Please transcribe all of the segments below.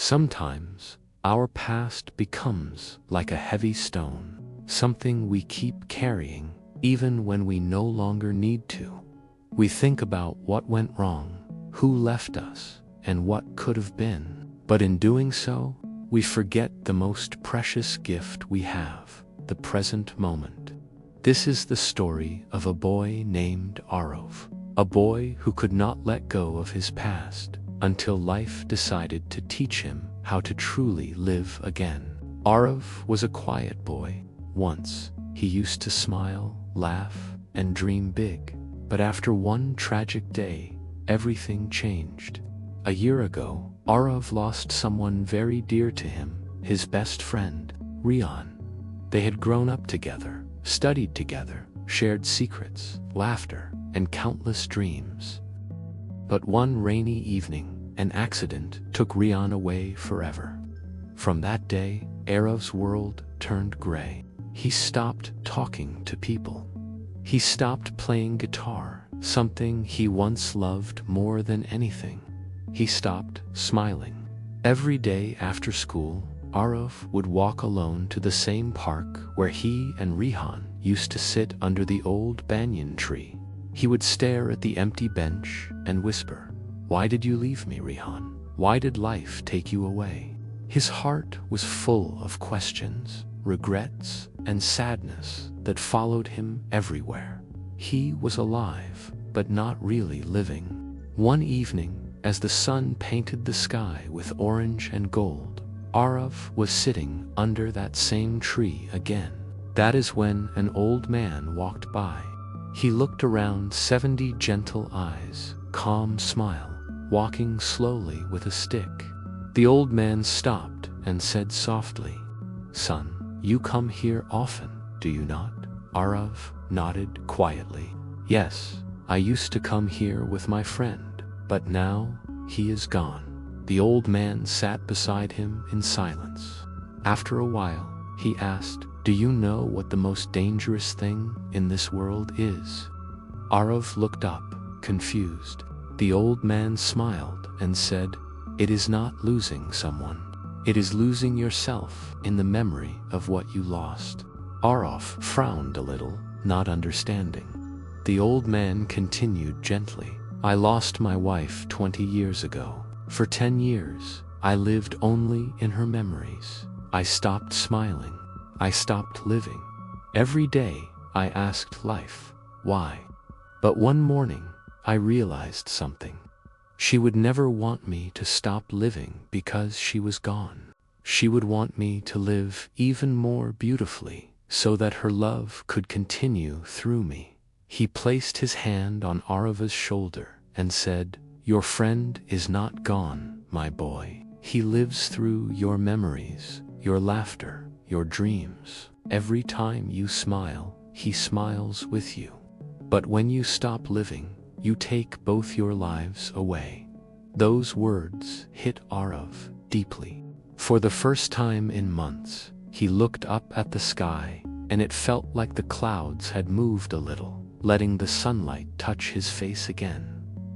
Sometimes, our past becomes like a heavy stone, something we keep carrying even when we no longer need to. We think about what went wrong, who left us, and what could have been. But in doing so, we forget the most precious gift we have, the present moment. This is the story of a boy named Arav, a boy who could not let go of his past until life decided to teach him how to truly live again. Arav was a quiet boy. Once, he used to smile, laugh, and dream big. But after one tragic day, everything changed. A year ago, Arav lost someone very dear to him, his best friend, Rian. They had grown up together, studied together, shared secrets, laughter, and countless dreams. But one rainy evening, an accident took Rian away forever. From that day, Arav's world turned gray. He stopped talking to people. He stopped playing guitar, something he once loved more than anything. He stopped smiling. Every day after school, Arav would walk alone to the same park where he and Rihan used to sit under the old banyan tree. He would stare at the empty bench and whisper, "Why did you leave me, Rihan? Why did life take you away?" His heart was full of questions, regrets, and sadness that followed him everywhere. He was alive, but not really living. One evening, as the sun painted the sky with orange and gold, Arav was sitting under that same tree again. That is when an old man walked by. He looked around, 70 gentle eyes, calm smile, walking slowly with a stick. The old man stopped and said softly, "Son, you come here often, do you not?" Arav nodded quietly. "Yes, I used to come here with my friend, but now he is gone." The old man sat beside him in silence. After a while, he asked, "Do you know what the most dangerous thing in this world is?" Arav looked up, confused. The old man smiled and said, "It is not losing someone. It is losing yourself in the memory of what you lost." Arav frowned a little, not understanding. The old man continued gently, "I lost my wife 20 years ago. For 10 years, I lived only in her memories. I stopped smiling. I stopped living. Every day, I asked life, why? But one morning, I realized something. She would never want me to stop living because she was gone. She would want me to live even more beautifully, so that her love could continue through me." He placed his hand on Arav's shoulder and said, "Your friend is not gone, my boy. He lives through your memories, your laughter, your dreams. Every time you smile, he smiles with you. But when you stop living, you take both your lives away." Those words hit Arav deeply. For the first time in months, he looked up at the sky, and it felt like the clouds had moved a little, letting the sunlight touch his face again.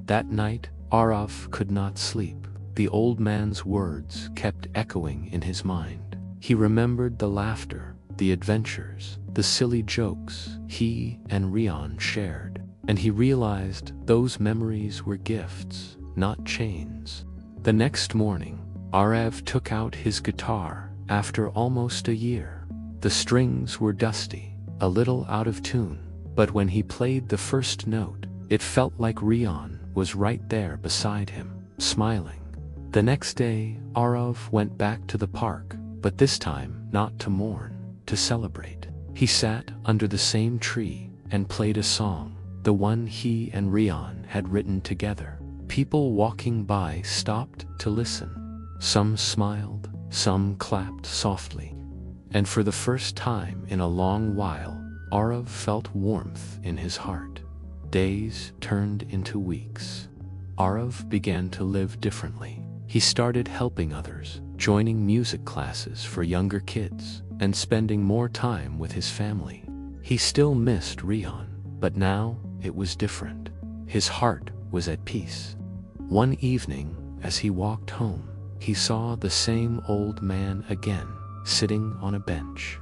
That night, Arav could not sleep. The old man's words kept echoing in his mind. He remembered the laughter, the adventures, the silly jokes he and Rian shared, and he realized those memories were gifts, not chains. The next morning, Arav took out his guitar after almost a year. The strings were dusty, a little out of tune, but when he played the first note, it felt like Rian was right there beside him, smiling. The next day, Arav went back to the park, but this time not to mourn, to celebrate. He sat under the same tree and played a song, the one he and Rian had written together. People walking by stopped to listen. Some smiled, some clapped softly. And for the first time in a long while, Arav felt warmth in his heart. Days turned into weeks. Arav began to live differently. He started helping others, joining music classes for younger kids, and spending more time with his family. He still missed Rian, but now it was different. His heart was at peace. One evening, as he walked home, he saw the same old man again, sitting on a bench.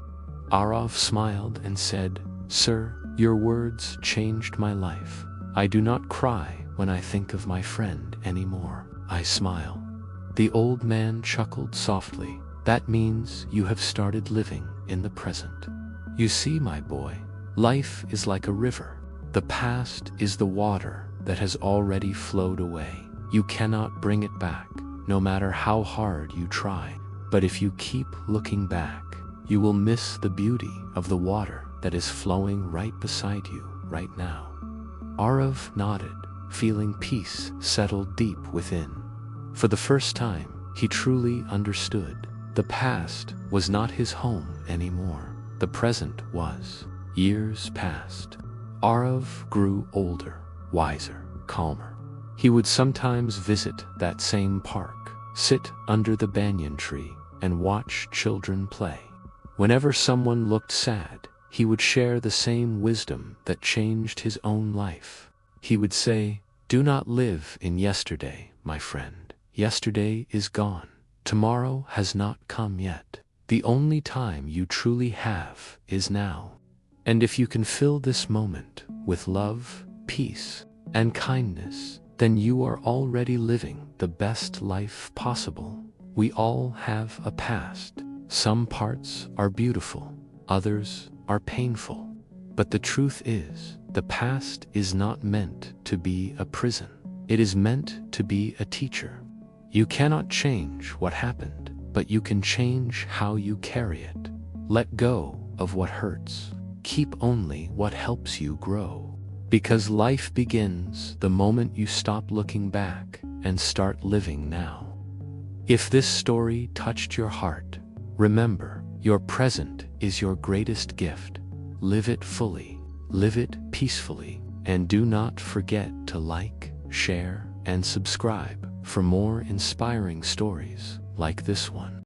Arav smiled and said, "Sir, your words changed my life. I do not cry when I think of my friend anymore. I smile." The old man chuckled softly. "That means you have started living in the present. You see, my boy, life is like a river. The past is the water that has already flowed away. You cannot bring it back, no matter how hard you try. But if you keep looking back, you will miss the beauty of the water that is flowing right beside you right now." Arav nodded, feeling peace settle deep within. For the first time, he truly understood. The past was not his home anymore. The present was. Years passed. Arav grew older, wiser, calmer. He would sometimes visit that same park, sit under the banyan tree, and watch children play. Whenever someone looked sad, he would share the same wisdom that changed his own life. He would say, "Do not live in yesterday, my friend. Yesterday is gone. Tomorrow has not come yet. The only time you truly have is now. And if you can fill this moment with love, peace, and kindness, then you are already living the best life possible." We all have a past. Some parts are beautiful, others are painful. But the truth is, the past is not meant to be a prison. It is meant to be a teacher. You cannot change what happened, but you can change how you carry it. Let go of what hurts. Keep only what helps you grow. Because life begins the moment you stop looking back and start living now. If this story touched your heart, remember, your present is your greatest gift. Live it fully, live it peacefully, and do not forget to like, share, and subscribe for more inspiring stories like this one.